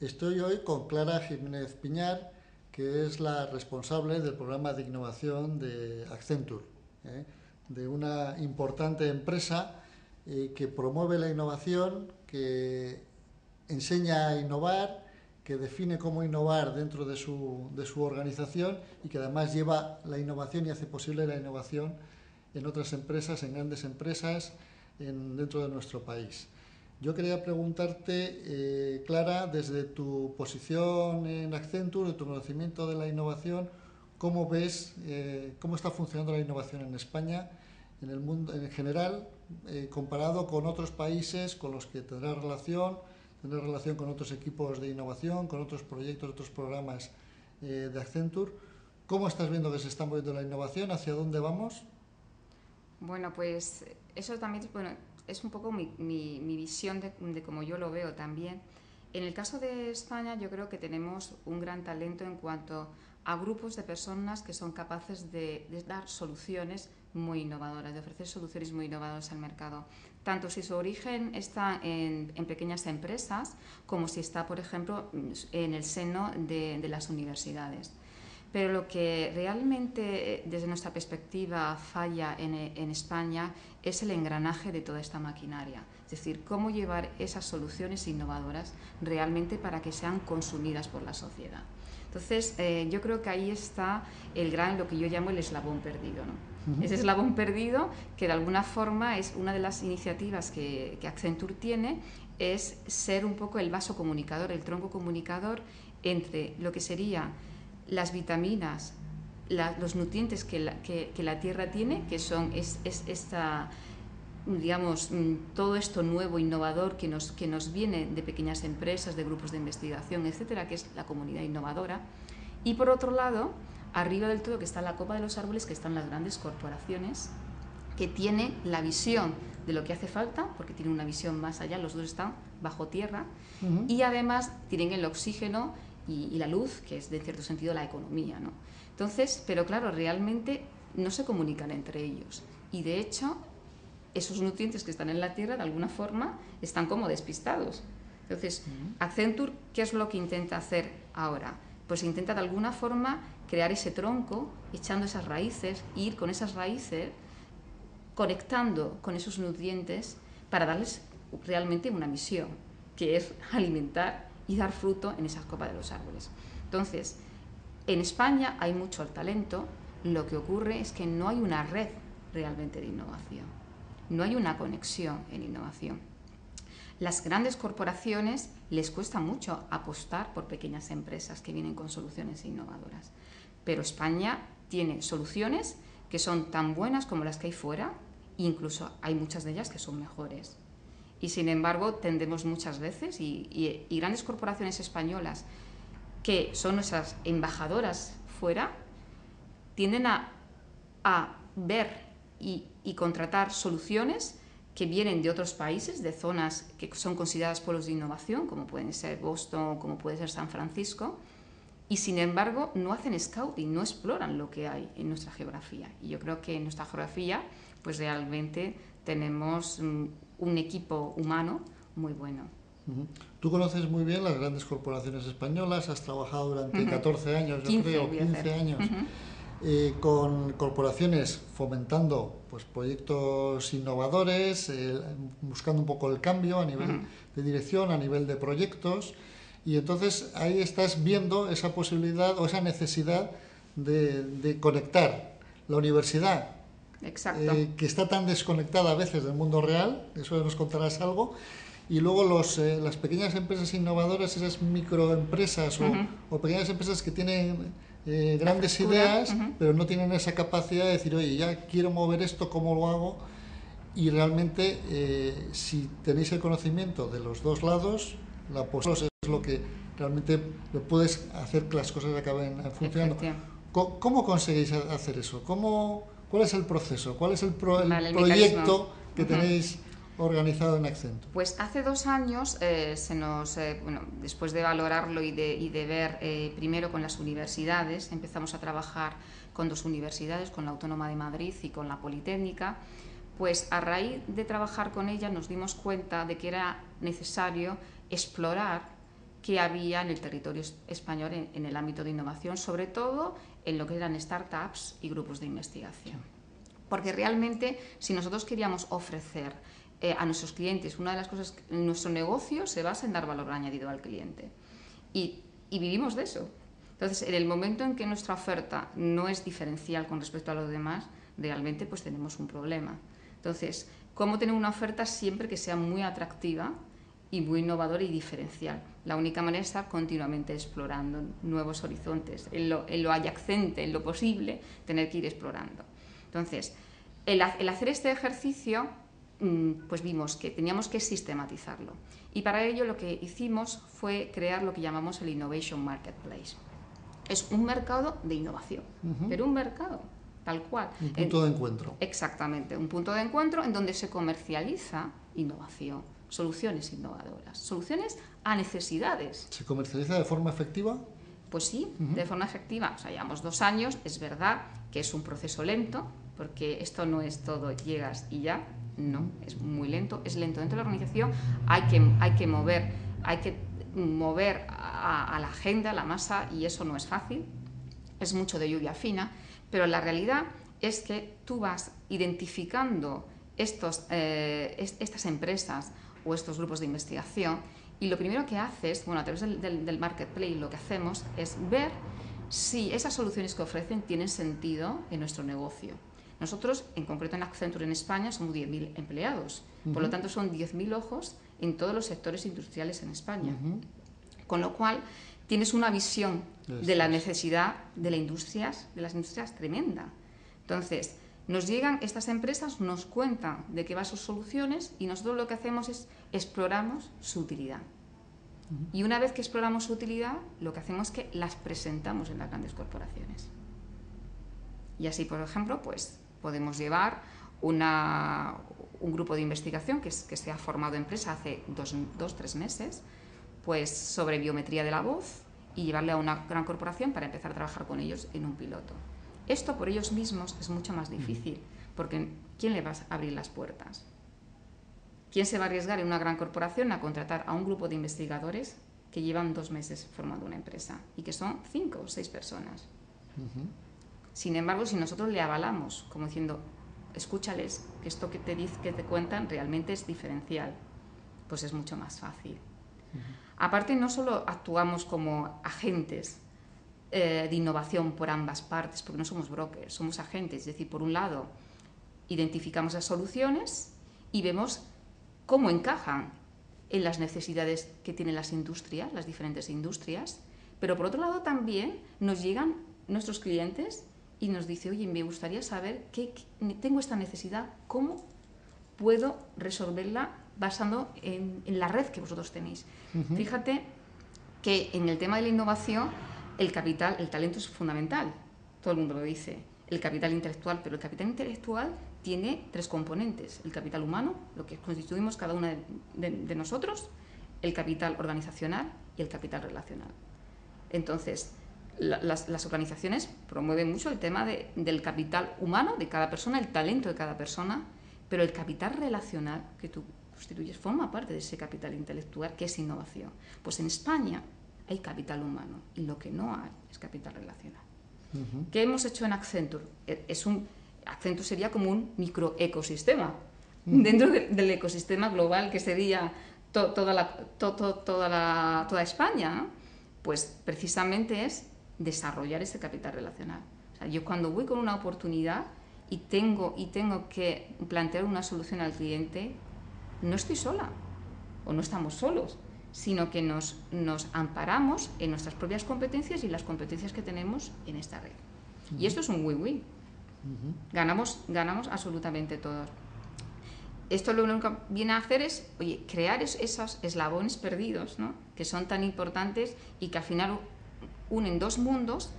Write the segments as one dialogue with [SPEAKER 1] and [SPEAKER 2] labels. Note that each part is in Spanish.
[SPEAKER 1] Estoy hoy con Clara Jiménez Piñar, que es la responsable del programa de innovación de Accenture, ¿eh? De una importante empresa que promueve la innovación, que enseña a innovar, que define cómo innovar dentro de su organización y que además lleva la innovación y hace posible la innovación en otras empresas, en grandes empresas, dentro de nuestro país. Yo quería preguntarte, Clara, desde tu posición en Accenture, de tu conocimiento de la innovación, ¿cómo ves, cómo está funcionando la innovación en España, en el mundo en general, comparado con otros países con los que tendrás relación con otros equipos de innovación, con otros proyectos, otros programas de Accenture? ¿Cómo estás viendo que se está moviendo la innovación? ¿Hacia dónde vamos?
[SPEAKER 2] Bueno, pues eso también es un poco mi visión de cómo yo lo veo también. En el caso de España, yo creo que tenemos un gran talento en cuanto a grupos de personas que son capaces de dar soluciones muy innovadoras, de ofrecer soluciones muy innovadoras al mercado. Tanto si su origen está en pequeñas empresas, como si está, por ejemplo, en el seno de las universidades. Pero lo que realmente, desde nuestra perspectiva, falla en España es el engranaje de toda esta maquinaria. Es decir, cómo llevar esas soluciones innovadoras realmente para que sean consumidas por la sociedad. Entonces, yo creo que ahí está lo que yo llamo el eslabón perdido, ¿no? Ese eslabón perdido, que de alguna forma es una de las iniciativas que Accenture tiene, es ser un poco el vaso comunicador, el tronco comunicador entre lo que sería las vitaminas, los nutrientes que la tierra tiene, que son esta, digamos, todo esto nuevo, innovador que nos viene de pequeñas empresas, de grupos de investigación, etcétera, que es la comunidad innovadora. Y por otro lado, arriba del todo, que está la copa de los árboles, que están las grandes corporaciones, que tienen la visión de lo que hace falta, porque tienen una visión más allá, los dos están bajo tierra, y además tienen el oxígeno y la luz, que es de cierto sentido la economía, ¿no? Entonces, pero claro, realmente no se comunican entre ellos. Y de hecho, esos nutrientes que están en la tierra, de alguna forma, están como despistados. Entonces, Accenture, ¿qué es lo que intenta hacer ahora? Pues intenta de alguna forma crear ese tronco, echando esas raíces, ir con esas raíces, conectando con esos nutrientes para darles realmente una misión, que es alimentar y dar fruto en esas copas de los árboles. Entonces, en España hay mucho talento, lo que ocurre es que no hay una red realmente de innovación, no hay una conexión en innovación. Las grandes corporaciones les cuesta mucho apostar por pequeñas empresas que vienen con soluciones innovadoras, pero España tiene soluciones que son tan buenas como las que hay fuera, incluso hay muchas de ellas que son mejores. Y sin embargo tendemos muchas veces, y grandes corporaciones españolas que son nuestras embajadoras fuera, tienden a ver y contratar soluciones que vienen de otros países, de zonas que son consideradas polos de innovación, como pueden ser Boston, como puede ser San Francisco, y sin embargo no hacen scouting, no exploran lo que hay en nuestra geografía. Y yo creo que en nuestra geografía pues realmente tenemos un equipo humano muy bueno.
[SPEAKER 1] Tú conoces muy bien las grandes corporaciones españolas, has trabajado durante 14 años, yo
[SPEAKER 2] 15
[SPEAKER 1] creo,
[SPEAKER 2] voy a
[SPEAKER 1] 15
[SPEAKER 2] hacer.
[SPEAKER 1] años, con corporaciones fomentando pues, proyectos innovadores, buscando un poco el cambio a nivel de dirección, a nivel de proyectos, y entonces ahí estás viendo esa posibilidad o esa necesidad de conectar la universidad,
[SPEAKER 2] Exacto.
[SPEAKER 1] que está tan desconectada a veces del mundo real, eso nos contarás algo, y luego las pequeñas empresas innovadoras, esas microempresas o pequeñas empresas que tienen grandes ideas, pero no tienen esa capacidad de decir, oye, ya quiero mover esto, ¿cómo lo hago? Y realmente, si tenéis el conocimiento de los dos lados, la posibilidad es lo que realmente puedes hacer que las cosas acaben funcionando. ¿Cómo conseguís hacer eso? ¿Cuál es el proceso? ¿Cuál es el
[SPEAKER 2] Vale, el
[SPEAKER 1] proyecto
[SPEAKER 2] mecanismo.
[SPEAKER 1] que tenéis organizado en Accenture?
[SPEAKER 2] Pues hace 2 años después de valorarlo y de ver primero con las universidades, empezamos a trabajar con 2 universidades, con la Autónoma de Madrid y con la Politécnica. Pues a raíz de trabajar con ellas nos dimos cuenta de que era necesario explorar que había en el territorio español en el ámbito de innovación, sobre todo en lo que eran startups y grupos de investigación. Porque realmente, si nosotros queríamos ofrecer a nuestros clientes, una de las cosas, nuestro negocio se basa en dar valor añadido al cliente. Y vivimos de eso. Entonces, en el momento en que nuestra oferta no es diferencial con respecto a los demás, realmente pues tenemos un problema. Entonces, ¿cómo tener una oferta siempre que sea muy atractiva y muy innovadora y diferencial? La única manera es estar continuamente explorando nuevos horizontes, en lo adyacente, en lo posible, tener que ir explorando. Entonces, el hacer este ejercicio, pues vimos que teníamos que sistematizarlo. Y para ello lo que hicimos fue crear lo que llamamos el Innovation Marketplace. Es un mercado de innovación, pero un mercado tal cual.
[SPEAKER 1] Un punto de encuentro.
[SPEAKER 2] Exactamente, un punto de encuentro en donde se comercializa innovación, soluciones innovadoras, soluciones a necesidades.
[SPEAKER 1] ¿Se comercializa de forma efectiva?
[SPEAKER 2] Pues sí, de forma efectiva. O sea, llevamos 2 años, es verdad que es un proceso lento, porque esto no es todo llegas y ya, no, es muy lento, es lento dentro de la organización, hay que mover a la agenda, a la masa, y eso no es fácil, es mucho de lluvia fina, pero la realidad es que tú vas identificando estas empresas o estos grupos de investigación, y lo primero que haces, bueno, a través del marketplace lo que hacemos es ver si esas soluciones que ofrecen tienen sentido en nuestro negocio. Nosotros, en concreto en Accenture en España, somos 10.000 empleados, por lo tanto son 10.000 ojos en todos los sectores industriales en España, con lo cual tienes una visión de la necesidad de las industrias tremenda. Entonces, nos llegan estas empresas, nos cuentan de qué van sus soluciones y nosotros lo que hacemos es exploramos su utilidad. Y una vez que exploramos su utilidad, lo que hacemos es que las presentamos en las grandes corporaciones. Y así, por ejemplo, pues podemos llevar un grupo de investigación que se ha formado empresa hace 2-3 meses, pues sobre biometría de la voz, y llevarle a una gran corporación para empezar a trabajar con ellos en un piloto. Esto por ellos mismos es mucho más difícil, porque ¿quién le va a abrir las puertas? ¿Quién se va a arriesgar en una gran corporación a contratar a un grupo de investigadores que llevan 2 meses formando una empresa y que son 5 o 6 personas? Sin embargo, si nosotros le avalamos, como diciendo, escúchales, que esto que te cuentan realmente es diferencial, pues es mucho más fácil. Aparte, no solo actuamos como agentes de innovación por ambas partes, porque no somos brokers, somos agentes. Es decir, por un lado, identificamos las soluciones y vemos cómo encajan en las necesidades que tienen las industrias, las diferentes industrias, pero por otro lado también nos llegan nuestros clientes y nos dice, oye, me gustaría saber que tengo esta necesidad, ¿cómo puedo resolverla basando en la red que vosotros tenéis? Fíjate que en el tema de la innovación el talento es fundamental, todo el mundo lo dice, el capital intelectual, pero el capital intelectual tiene 3 componentes: el capital humano, lo que constituimos cada una de nosotros, el capital organizacional y el capital relacional. Entonces, las organizaciones promueven mucho el tema del capital humano de cada persona, el talento de cada persona, pero el capital relacional que tú constituyes forma parte de ese capital intelectual que es innovación. Pues en España hay capital humano y lo que no hay es capital relacional. ¿Qué hemos hecho en Accenture? Accenture sería como un microecosistema dentro del ecosistema global que sería toda España, ¿no? Pues precisamente es desarrollar ese capital relacional. O sea, yo cuando voy con una oportunidad y tengo que plantear una solución al cliente, no estoy sola o no estamos solos, sino que nos amparamos en nuestras propias competencias y las competencias que tenemos en esta red. Y esto es un win-win. Ganamos absolutamente todos. Esto lo único que viene a hacer es, oye, crear esos eslabones perdidos, ¿no?, que son tan importantes y que al final unen 2 mundos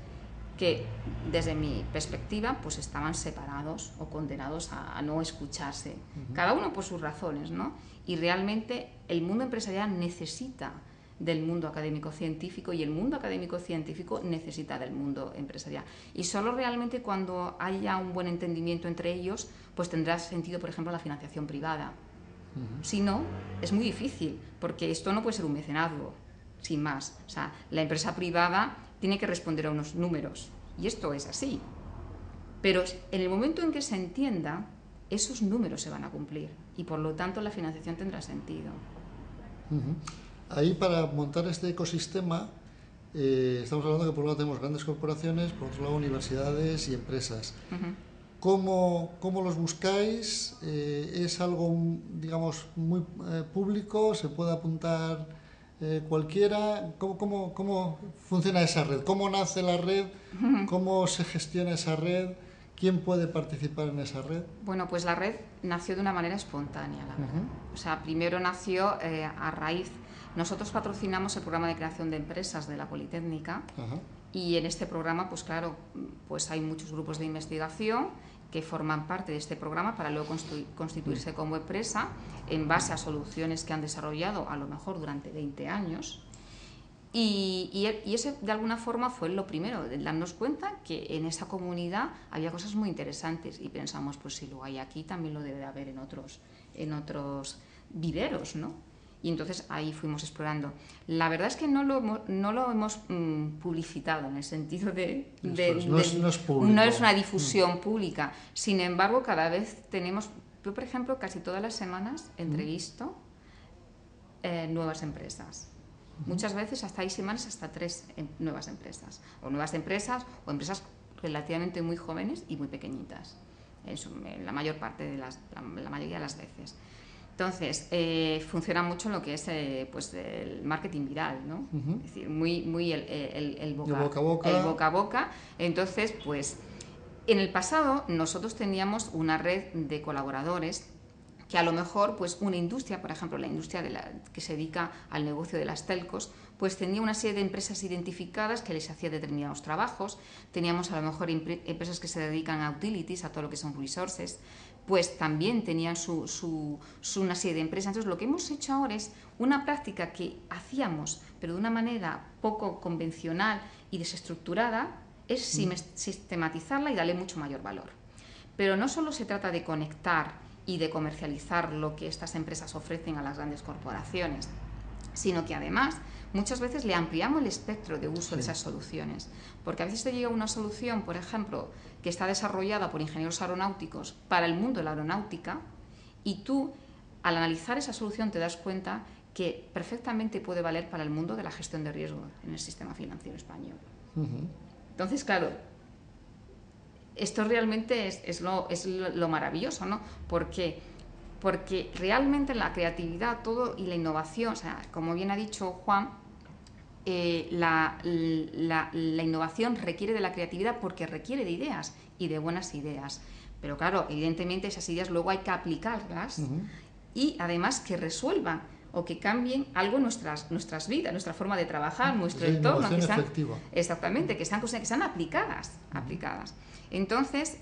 [SPEAKER 2] que, desde mi perspectiva, pues estaban separados o condenados a no escucharse, cada uno por sus razones, ¿no? Y realmente el mundo empresarial necesita del mundo académico-científico y el mundo académico-científico necesita del mundo empresarial. Y solo realmente cuando haya un buen entendimiento entre ellos, pues tendrá sentido, por ejemplo, la financiación privada. Si no, es muy difícil, porque esto no puede ser un mecenazgo. sin más. O sea, la empresa privada tiene que responder a unos números, y esto es así. Pero en el momento en que se entienda, esos números se van a cumplir, y por lo tanto la financiación tendrá sentido.
[SPEAKER 1] Ahí, para montar este ecosistema, estamos hablando que por un lado tenemos grandes corporaciones, por otro lado universidades y empresas. ¿Cómo los buscáis? ¿Es algo, digamos, muy público? ¿Se puede apuntar cualquiera? ¿Cómo funciona esa red? ¿Cómo nace la red? ¿Cómo se gestiona esa red? ¿Quién puede participar en esa red?
[SPEAKER 2] Bueno, pues la red nació de una manera espontánea, la verdad. O sea, primero nació a raíz... Nosotros patrocinamos el programa de creación de empresas de la Politécnica. Y en este programa, pues claro, pues hay muchos grupos de investigación que forman parte de este programa para luego constituirse como empresa en base a soluciones que han desarrollado a lo mejor durante 20 años. Y ese, de alguna forma, fue lo primero, de darnos cuenta que en esa comunidad había cosas muy interesantes, y pensamos, pues si lo hay aquí, también lo debe de haber en otros viveros, ¿no? Y entonces ahí fuimos explorando. La verdad es que no lo hemos publicitado, en el sentido de
[SPEAKER 1] no es público.
[SPEAKER 2] No es una difusión pública. Sin embargo, cada vez tenemos... Yo, por ejemplo, casi todas las semanas entrevisto nuevas empresas. Muchas veces hay semanas hasta 3 nuevas empresas. O nuevas empresas, o empresas relativamente muy jóvenes y muy pequeñitas. Eso, la mayor parte de la mayoría de las veces. Entonces, funciona mucho lo que es pues el marketing viral, ¿no? Es decir, muy el boca a boca. Entonces, pues, en el pasado nosotros teníamos una red de colaboradores que a lo mejor, pues, una industria, por ejemplo, la industria que se dedica al negocio de las telcos, pues tenía una serie de empresas identificadas que les hacía determinados trabajos. Teníamos a lo mejor empresas que se dedican a utilities, a todo lo que son resources, pues también tenían una serie de empresas. Entonces, lo que hemos hecho ahora es una práctica que hacíamos, pero de una manera poco convencional y desestructurada, es sistematizarla y darle mucho mayor valor. Pero no solo se trata de conectar y de comercializar lo que estas empresas ofrecen a las grandes corporaciones, sino que además muchas veces le ampliamos el espectro de uso de esas soluciones, porque a veces te llega una solución, por ejemplo, que está desarrollada por ingenieros aeronáuticos para el mundo de la aeronáutica, y tú, al analizar esa solución, te das cuenta que perfectamente puede valer para el mundo de la gestión de riesgo en el sistema financiero español. Entonces, claro, esto realmente es lo maravilloso, ¿no? Porque realmente la creatividad y la innovación, o sea, como bien ha dicho Juan, la innovación requiere de la creatividad porque requiere de ideas y de buenas ideas. Pero claro, evidentemente esas ideas luego hay que aplicarlas y además que resuelvan o que cambien algo nuestras vidas, nuestra forma de trabajar, nuestro entorno. Exactamente, que sean aplicadas. Entonces,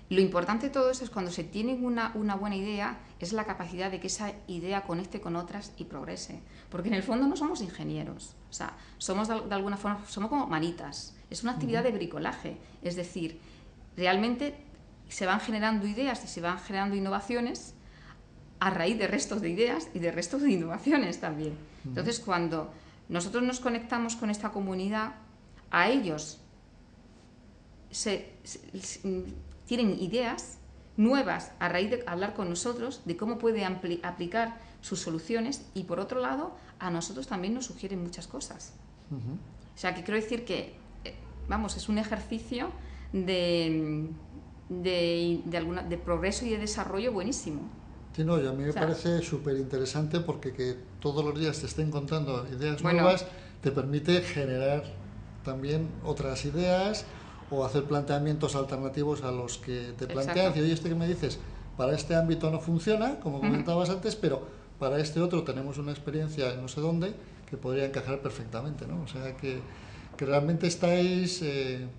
[SPEAKER 2] lo importante de todo eso es cuando se tiene una buena idea, es la capacidad de que esa idea conecte con otras y progrese. Porque en el fondo no somos ingenieros, o sea, somos de alguna forma, somos como manitas. Es una actividad de bricolaje, es decir, realmente se van generando ideas y se van generando innovaciones a raíz de restos de ideas y de restos de innovaciones también. Entonces, cuando nosotros nos conectamos con esta comunidad, a ellos tienen ideas nuevas a raíz de hablar con nosotros de cómo puede aplicar sus soluciones, y por otro lado a nosotros también nos sugieren muchas cosas. O sea, que quiero decir que es un ejercicio de progreso y de desarrollo buenísimo.
[SPEAKER 1] Sí, no, y a mí me parece súper interesante porque que todos los días te estén contando ideas nuevas te permite generar también otras ideas o hacer planteamientos alternativos a los que te plantean. Y oye, que me dices, para este ámbito no funciona, como comentabas antes, pero para este otro tenemos una experiencia en no sé dónde que podría encajar perfectamente, ¿no? O sea, que realmente estáis,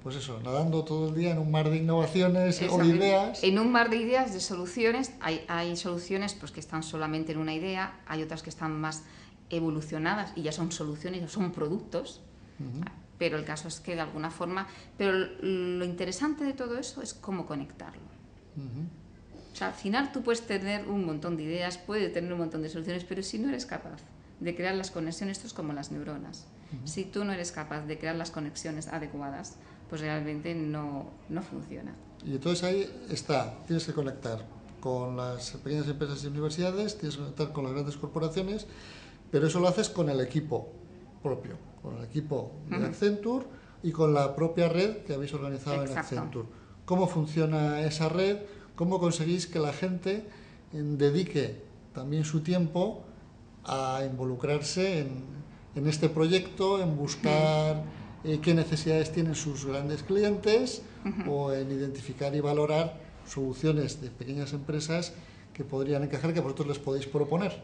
[SPEAKER 1] pues eso, nadando todo el día en un mar de innovaciones o de ideas.
[SPEAKER 2] En un mar de ideas, de soluciones. Hay soluciones pues, que están solamente en una idea, hay otras que están más evolucionadas y ya son soluciones, ya son productos. Pero el caso es que de alguna forma... Pero lo interesante de todo eso es cómo conectarlo. O sea, al final tú puedes tener un montón de ideas, puedes tener un montón de soluciones, pero si no eres capaz de crear las conexiones. Esto es como las neuronas. Si tú no eres capaz de crear las conexiones adecuadas, pues realmente no funciona.
[SPEAKER 1] Y entonces ahí está, tienes que conectar con las pequeñas empresas y universidades, tienes que conectar con las grandes corporaciones, pero eso lo haces con el equipo propio, con el equipo de Accenture y con la propia red que habéis organizado en Accenture. ¿Cómo funciona esa red? ¿Cómo conseguís que la gente dedique también su tiempo a involucrarse en este proyecto, en buscar qué necesidades tienen sus grandes clientes o en identificar y valorar soluciones de pequeñas empresas que podrían encajar, que vosotros les podéis proponer?